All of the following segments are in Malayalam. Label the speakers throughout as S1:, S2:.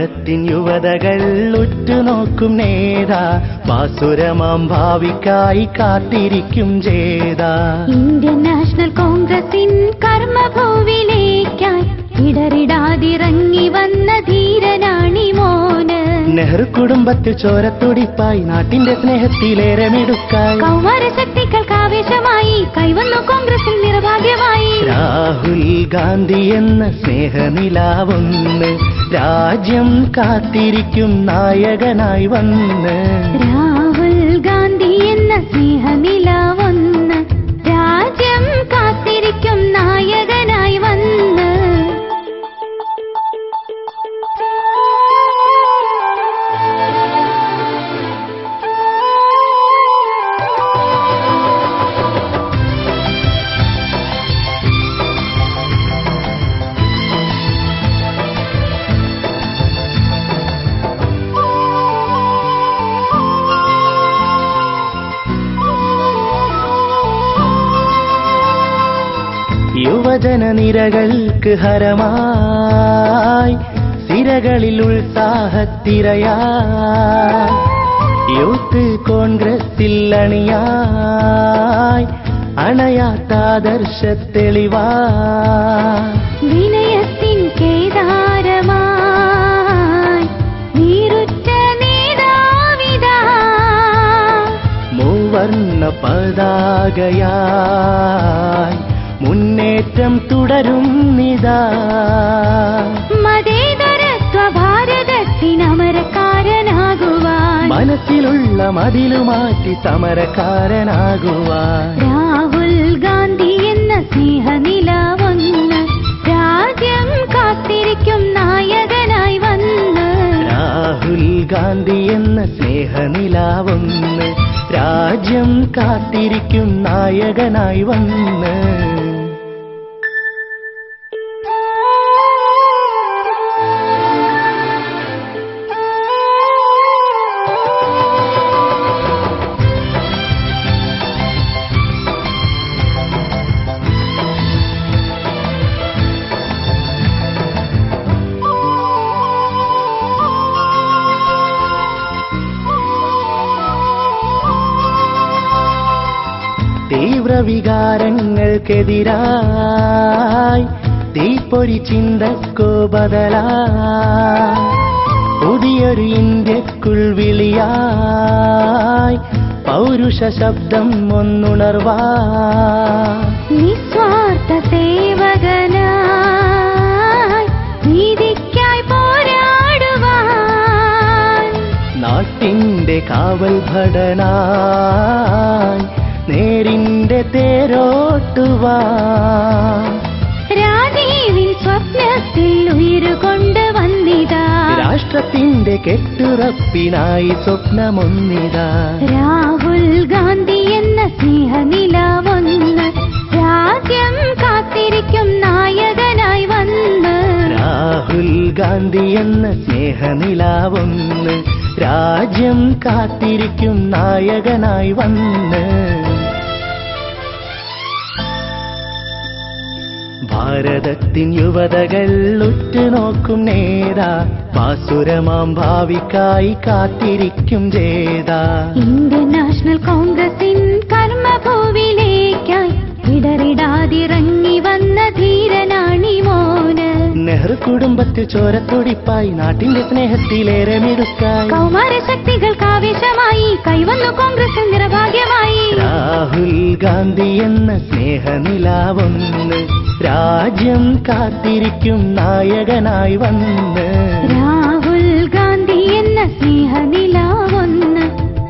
S1: ഭാരതത്തിൻ യുവതകൾ ഉറ്റുനോക്കും നേതാ, വാസുരമാം ഭാവിക്കായി കാത്തിരിക്കും ജേതാ.
S2: ഇന്ത്യൻ നാഷണൽ കോൺഗ്രസിൻ കർമ്മഭൂവിലേക്കായി ഇടറിടാതിറങ്ങി വന്ന ധീരനാണി മോന്.
S1: നെഹ്റു കുടുംബത്തിൽ ചോരത്തുടിപ്പായി നാട്ടിന്റെ സ്നേഹത്തിലേറെ മിടുക്കായി
S2: കൗമാരശക്തികൾക്ക് ആവേശമായി കൈവന്നു കോൺഗ്രസിൽ നിർഭാഗ്യമായി.
S1: രാഹുൽ ഗാന്ധി എന്ന സ്നേഹനിലാവൊന്ന് രാജ്യം കാത്തിരിക്കും നായകനായി വന്ന്.
S2: രാഹുൽ ഗാന്ധി എന്ന സ്നേഹനിലാവൊന്ന് രാജ്യം കാത്തിരിക്കും നായകനായി വന്ന്.
S1: യുവജന നിരകൾക്ക് ഹരമായി സിരകളിൽ ഉത്സാഹത്തിരയായി യൂത്ത് കോൺഗ്രസിൽ അണിയായി അണയാത്താദർശത്തെളിവായി.
S2: വിനയത്തിൻ കേദാരമായി നീറുറ്റ നേതാവിതാ,
S1: മൂവർണ്ണ പതാകയായി മുന്നേറ്റം തുടരും നിതാ.
S2: മതേതരത്വ ഭാരതത്തിനമരക്കാരനാകുവാൻ,
S1: മനസ്സിലുള്ള മതിലുമാറ്റി സമരക്കാരനാകുവാൻ.
S2: രാഹുൽ ഗാന്ധി എന്ന സ്നേഹനിലാവൊന്ന് രാജ്യം കാത്തിരിക്കും നായകനായി വന്ന്.
S1: രാഹുൽ ഗാന്ധി എന്ന സ്നേഹനിലാവൊന്ന് രാജ്യം കാത്തിരിക്കും നായകനായി വന്ന്. തീവ്രവികാരങ്ങൾക്കെതിരായി തീപ്പൊരി ചിന്തക്കോ ബദലായി പുതിയൊരു ഇന്ത്യക്കുൾവിളിയായി പൗരുഷ ശബ്ദം ഒന്നുണർവാൻ.
S2: നിസ്വാർത്ഥ സേവകനായി നീതിക്കായി പോരാടുവാൻ,
S1: നാട്ടിന്റെ കാവൽ ഭടനായി നേരിന്റെ തേരോട്ടുവാൻ.
S2: രാജീവിൻ സ്വപ്നത്തിൽ ഉയരുകൊണ്ട് വന്നിതാ,
S1: രാഷ്ട്രത്തിന്റെ കെട്ടുറപ്പിനായി സ്വപ്നമൊന്നിതാ.
S2: രാഹുൽ ഗാന്ധി എന്ന സ്നേഹനിലാവൊന്ന് രാജ്യം കാത്തിരിക്കും നായകനായി വന്ന്.
S1: രാഹുൽ ഗാന്ധി എന്ന സ്നേഹനിലാവൊന്ന് രാജ്യം കാത്തിരിക്കും നായകനായി വന്ന്. ഭാരതത്തിൻ യുവതകൾ ഉറ്റുനോക്കും നേതാ, വാസുരമാം ഭാവിക്കായി കാത്തിരിക്കും ജേതാ.
S2: ഇന്ത്യൻ നാഷണൽ കോൺഗ്രസിൻ കർമ്മഭൂവിലേക്കായി ഇടറിടാതിറങ്ങി വന്ന ധീരനാണി മോന്.
S1: നെഹ്റു കുടുംബത്തിൽ ചോരത്തുടിപ്പായി നാട്ടിന്റെ സ്നേഹത്തിലേറെ മിടുക്കായി
S2: കൗമാരശക്തികൾക്ക് ആവേശമായി കൈവന്നു കോൺഗ്രസിൽ നിർഭാഗ്യമായി.
S1: രാഹുൽ ഗാന്ധി എന്ന സ്നേഹനിലാവൊന്ന് രാജ്യം കാത്തിരിക്കും നായകനായി വന്ന്.
S2: രാഹുൽ ഗാന്ധി എന്ന സ്നേഹനിലാവൊന്ന്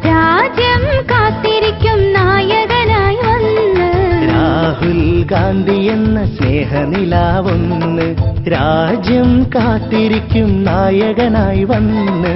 S2: രാജ്യം കാത്തിരിക്കും നായകനായി വന്ന്.
S1: രാഹുൽ ഗാന്ധി എന്ന സ്നേഹനിലാവൊന്ന് രാജ്യം കാത്തിരിക്കും നായകനായി വന്ന്.